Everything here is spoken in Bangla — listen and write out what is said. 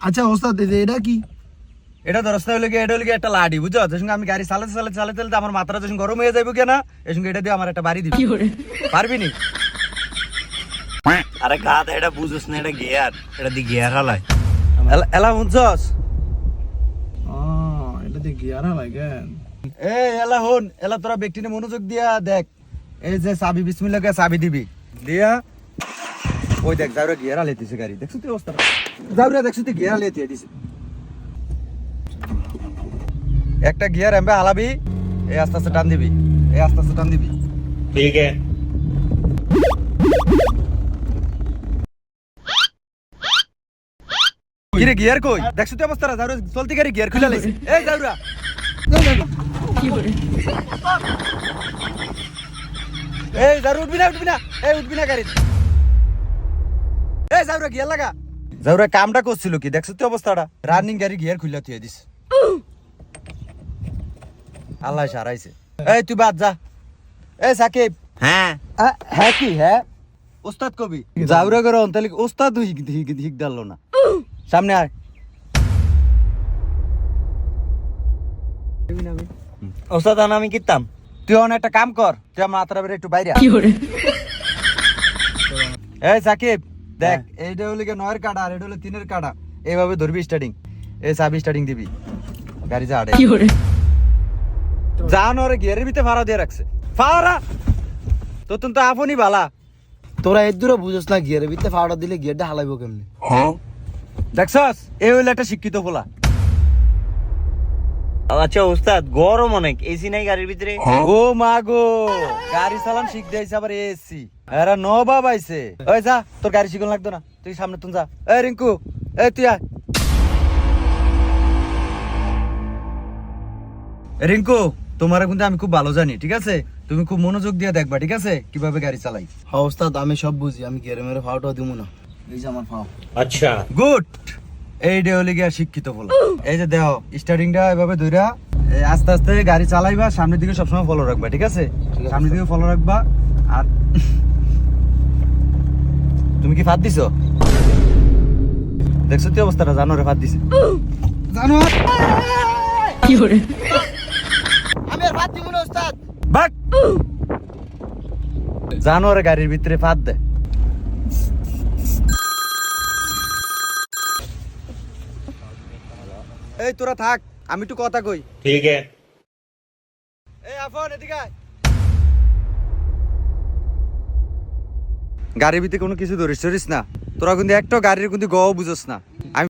আচ্ছা ওস্তাদ এটা কি? এটা দরস্তা হলো কি, এটা হলো কি একটা লাঠি, বুঝছো? তোর সঙ্গে আমি গাড়ি চালাতে চালাতে চালাতে চালাতে আমার মাথাটা যখন গরম হয়ে যাইব কেনা, এর সঙ্গে এটা দিয়ে আমার একটা বাড়ি দিবি, পারবি নি? আরে গাধা, এটা বুঝছ না, এটা গিয়ার, এটা দি গিয়ার হালায়। এলা বুঝছস? এটাতে গিয়ার লাগে। এই এলা হন, এলা তোরা ব্যক্তিনে মনোযোগ দিয়া দেখ। এই যে চাবি বিসমিল্লাহ কে চাবি দিবি, দিয়া ওই দেখ যাওরা গিয়ার আলাইতেছে গাড়ি, দেখছো তুই অবস্থা? যাওরা দেখছো তুই গিয়ার আলাইতে দিছে। একটা গিয়ার এমবে আলাবি, এই আস্তে আস্তে টান দিবি, এই আস্তে আস্তে টান দিবি। ঠিক আছে। কিরে গিয়ার কই? দেখছো তুই অবস্থা? যাওরা চলতি গাড়ি গিয়ার খুলে লাইছে। এই যাওরা এই যাওরা উঠবি না, উঠবি না, এই উঠবি না গাড়ি। এই যাওরা গিয়ার লাগা। যাওরা কামটা করছিল কি, দেখছো তুই অবস্থাটা? রানিং গাড়ি গিয়ার খুলে থুয়ে দিস। আল্লাহ সারাইছে। এই তুই বাদ যা। এই সাকিব। হ্যাঁ হ্যাঁ কি হ্যাঁ? ওস্তাদ কবি যাওরা করে অন্তলিক ওস্তাদ হিক ডাললো না। সামনে আয়। ওস্তাদ আমি কিতাম। তুই অন একটা কাম কর, তুই আমার মাথার বেড়ে একটু বাইরে। এই সাকিব দেখ, এইটা হলো গিয়ে 9 এর কাটা আর এটা হলো 3 এর কাটা। এইভাবে ধরবি স্টার্টিং, এই চাবি স্টার্টিং দিবি, গাড়ি যা আড়ে জান ওরে গিয়ারের ভিতরে ফাড়া দিয়ে রাখছে। ফাড়া তো তুমি তো আপনি বালা। তোরা এর দূরে বুঝছ না, গিয়ারের ভিতরে ফাওয়াটা দিলে গিয়ারটা হালাইবো কেমনে? দেখছস, এই হইলো একটা শিক্ষিত পোলা। আচ্ছা ওস্তাদ, গরম অনেক, এসি নাই গাড়ির ভিতরে। ও মা গো, গাড়ি চালান শিখ দিয়েছে আবার এসি। এরা নবাব আইছে। ওই যা, তোর গাড়ি শিখন লাগতো না, তুই সামনে তুই যা। এই রিঙ্কু, এই তুই আয়। রিঙ্কু, তোমার কিন্তু আমি খুব ভালো জানি, ঠিক আছে? তুমি খুব মনোযোগ দিয়ে দেখবা, ঠিক আছে, কিভাবে গাড়ি চালাই। হ্যাঁ ওস্তাদ, আমি সব বুঝি, আমি গিয়ারে মেরে ফাওয়াটা দিব না। এই যে আমার ফাও। আচ্ছা গুড। এই ডে হলে গিয়া শিক্ষিত বলো। এই যে দেখো স্টার্টিংটা এভাবে ধইরা আস্তে আস্তে গাড়ি চালাইবা, সামনের দিকে সবসময় ফলো রাখবা, ঠিক আছে? সামনের দিকে ফলো রাখবা। আর তুমি কি ফাঁদ দিছো? দেখছো তুই অবস্থাটা? জানোরে ফাঁদ দিছে। জানো কি করে? আমি আর ফাঁদ দিব না ওস্তাদ। বাক জানোরে গাড়ির ভিতরে ফাঁদ দে। এই তোরা থাক, আমি একটু কথা কই। ঠিক আছে। এই আফন এদিকে আয়। গাড়ির ভিতরে কোনো কিছু ধরিস না, তোরা কিন্তু একটা গাড়ির কিন্তু গও বুঝস না।